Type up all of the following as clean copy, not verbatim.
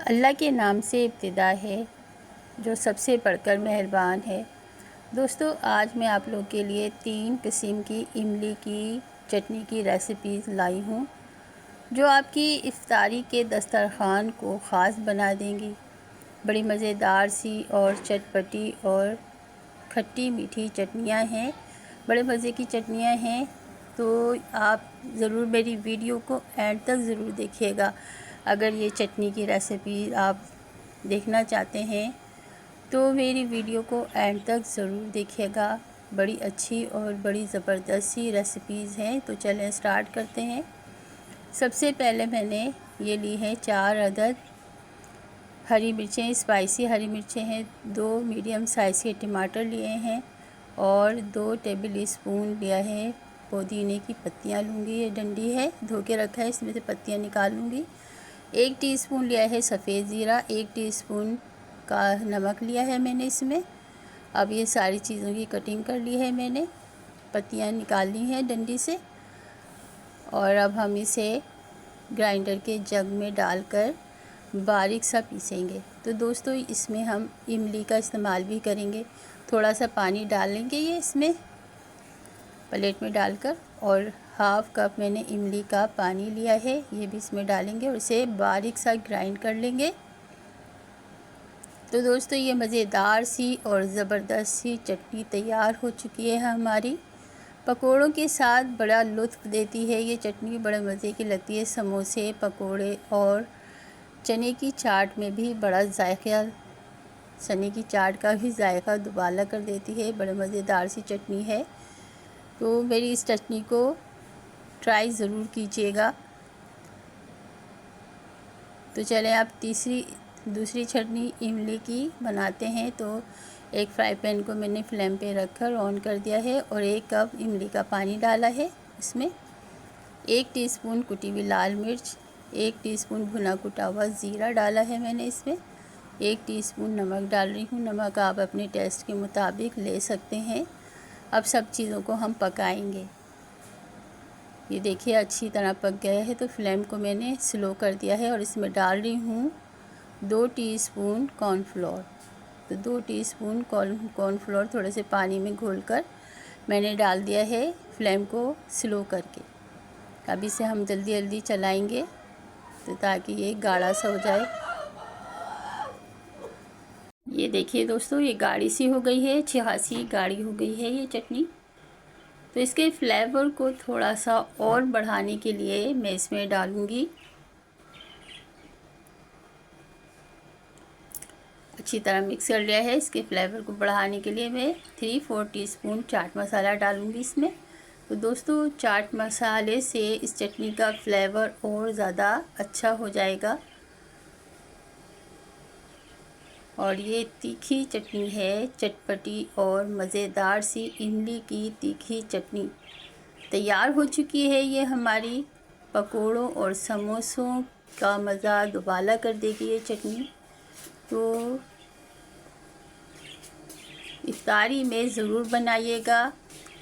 अल्लाह के नाम से इब्तिदा है जो सबसे बढ़कर मेहरबान है। दोस्तों, आज मैं आप लोगों के लिए 3 किस्म की इमली की चटनी की रेसिपीज़ लाई हूँ जो आपकी इफ्तारी के दस्तरखान को ख़ास बना देंगी। बड़ी मज़ेदार सी और चटपटी और खट्टी मीठी चटनियाँ हैं, बड़े मज़े की चटनियाँ हैं। तो आप ज़रूर मेरी वीडियो को एंड तक ज़रूर देखिएगा। अगर ये चटनी की रेसिपी आप देखना चाहते हैं तो मेरी वीडियो को एंड तक ज़रूर देखिएगा। बड़ी अच्छी और बड़ी ज़बरदस्त सी रेसिपीज़ हैं। तो चलें स्टार्ट करते हैं। सबसे पहले मैंने ये ली है 4 अदद हरी मिर्चें, स्पाइसी हरी मिर्चें हैं। 2 मीडियम साइज़ के टमाटर लिए हैं और 2 टेबल स्पून लिया है पुदीने की पत्तियां लूँगी। ये डंडी है, धो के रखा है, इसमें से पत्तियां निकाल लूँगी। 1 टीस्पून लिया है सफ़ेद ज़ीरा, 1 टीस्पून का नमक लिया है मैंने इसमें। अब ये सारी चीज़ों की कटिंग कर ली है मैंने, पत्तियां निकाल ली हैं डंडी से। और अब हम इसे ग्राइंडर के जग में डालकर बारीक सा पीसेंगे। तो दोस्तों, इसमें हम इमली का इस्तेमाल भी करेंगे। थोड़ा सा पानी डाल लेंगे ये इसमें प्लेट में डालकर, और हाफ़ कप मैंने इमली का पानी लिया है, ये भी इसमें डालेंगे और इसे बारीक सा ग्राइंड कर लेंगे। तो दोस्तों, ये मज़ेदार सी और ज़बरदस्त सी चटनी तैयार हो चुकी है हमारी। पकोड़ों के साथ बड़ा लुत्फ़ देती है ये चटनी, बड़े मज़े की लगती है। समोसे, पकोड़े और चने की चाट में भी बड़ा जायका, चने की चाट का भी जायका दुबाला कर देती है। बड़े मज़ेदार सी चटनी है। तो मेरी इस चटनी को ट्राई ज़रूर कीजिएगा। तो चलें आप दूसरी चटनी इमली की बनाते हैं। तो एक फ्राई पैन को मैंने फ्लेम पे रखकर ऑन कर दिया है और 1 कप इमली का पानी डाला है। इसमें 1 टीस्पून कुटी हुई लाल मिर्च, 1 टीस्पून भुना कुटा हुआ ज़ीरा डाला है मैंने इसमें। 1 टीस्पून नमक डाल रही हूँ। नमक आप अपने टेस्ट के मुताबिक ले सकते हैं। अब सब चीज़ों को हम पकाएंगे। ये देखिए अच्छी तरह पक गया है। तो फ्लेम को मैंने स्लो कर दिया है और इसमें डाल रही हूँ 2 टीस्पून कॉर्नफ्लोर। तो 2 टीस्पून कॉर्नफ्लोर थोड़े से पानी में घोलकर मैंने डाल दिया है, फ्लेम को स्लो करके। अब इसे हम जल्दी जल्दी चलाएंगे तो ताकि ये गाढ़ा सा हो जाए। ये देखिए दोस्तों, ये गाढ़ी सी हो गई है, अच्छी खासी गाढ़ी हो गई है ये चटनी। तो इसके फ्लेवर को थोड़ा सा और बढ़ाने के लिए मैं इसमें डालूँगी, अच्छी तरह मिक्स कर लिया है। इसके फ्लेवर को बढ़ाने के लिए मैं 3/4 टीस्पून चाट मसाला डालूँगी इसमें। तो दोस्तों, चाट मसाले से इस चटनी का फ्लेवर और ज़्यादा अच्छा हो जाएगा। और ये तीखी चटनी है, चटपटी और मज़ेदार सी इमली की तीखी चटनी तैयार हो चुकी है। ये हमारी पकोड़ों और समोसों का मज़ा दुबाला कर देगी ये चटनी। तो इफ्तारी में ज़रूर बनाइएगा।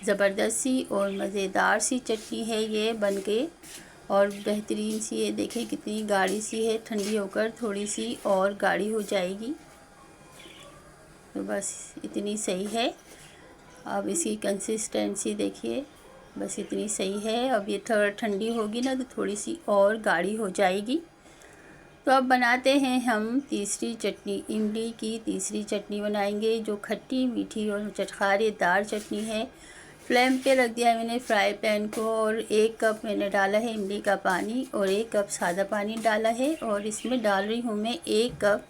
ज़बरदस्त सी और मज़ेदार सी चटनी है ये बनके, और बेहतरीन सी। ये देखें कितनी गाढ़ी सी है, ठंडी होकर थोड़ी सी और गाढ़ी हो जाएगी। तो बस इतनी सही है। अब इसकी कंसिस्टेंसी देखिए, बस इतनी सही है। अब ये थोड़ा ठंडी होगी ना तो थोड़ी सी और गाढ़ी हो जाएगी। तो अब बनाते हैं हम तीसरी चटनी, इमली की तीसरी चटनी बनाएंगे जो खट्टी मीठी और चटखारेदार चटनी है। फ्लेम पे रख दिया है मैंने फ्राई पैन को, और 1 कप मैंने डाला है इमली का पानी और 1 कप सादा पानी डाला है, और इसमें डाल रही हूँ मैं 1 कप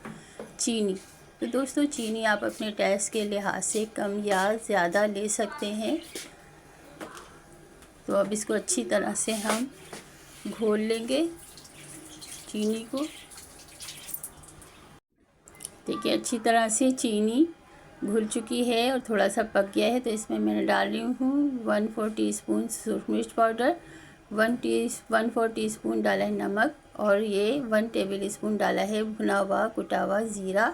चीनी। तो दोस्तों, चीनी आप अपने टेस्ट के लिहाज से कम या ज़्यादा ले सकते हैं। तो अब इसको अच्छी तरह से हम घोल लेंगे चीनी को। देखिए अच्छी तरह से चीनी घुल चुकी है और थोड़ा सा पक गया है। तो इसमें मैंने डाल रही हूँ 1/4 टीस्पून सूरख मिर्च पाउडर, 1/4 टीस्पून डाला है नमक, और ये 1 टेबल स्पून डाला है भुना हुआ कुटा हुआ ज़ीरा।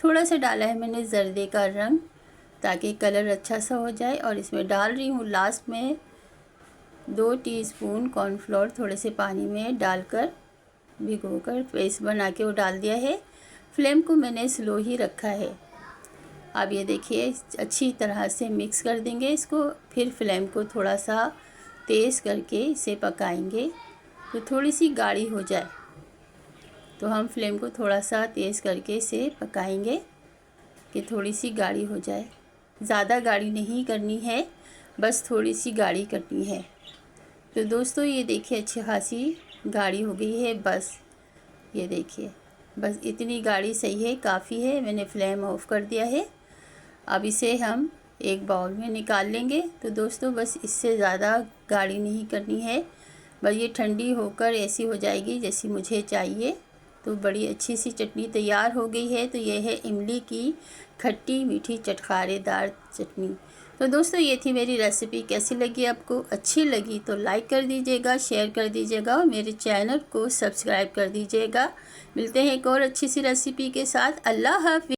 थोड़ा सा डाला है मैंने जर्दे का रंग ताकि कलर अच्छा सा हो जाए। और इसमें डाल रही हूँ लास्ट में 2 टीस्पून कॉर्नफ्लोर थोड़े से पानी में डालकर भिगोकर पेस्ट बना के वो डाल दिया है। फ्लेम को मैंने स्लो ही रखा है। अब ये देखिए अच्छी तरह से मिक्स कर देंगे इसको, फिर फ्लेम को थोड़ा सा तेज़ करके इसे पकाएंगे तो थोड़ी सी गाढ़ी हो जाए। तो हम फ्लेम को थोड़ा सा तेज़ करके इसे पकाएंगे कि थोड़ी सी गाढ़ी हो जाए। ज़्यादा गाढ़ी नहीं करनी है, बस थोड़ी सी गाढ़ी करनी है। तो दोस्तों ये देखिए अच्छी खासी गाढ़ी हो गई है। बस ये देखिए, बस इतनी गाढ़ी सही है, काफ़ी है। मैंने फ्लेम ऑफ कर दिया है। अब इसे हम एक बाउल में निकाल लेंगे। तो दोस्तों बस इससे ज़्यादा गाढ़ी नहीं करनी है, बस ये ठंडी होकर ऐसी हो जाएगी जैसी मुझे चाहिए। तो बड़ी अच्छी सी चटनी तैयार हो गई है। तो ये है इमली की खट्टी मीठी चटखारेदार चटनी। तो दोस्तों ये थी मेरी रेसिपी। कैसी लगी आपको? अच्छी लगी तो लाइक कर दीजिएगा, शेयर कर दीजिएगा और मेरे चैनल को सब्सक्राइब कर दीजिएगा। मिलते हैं एक और अच्छी सी रेसिपी के साथ। अल्लाह हाफ़िज़।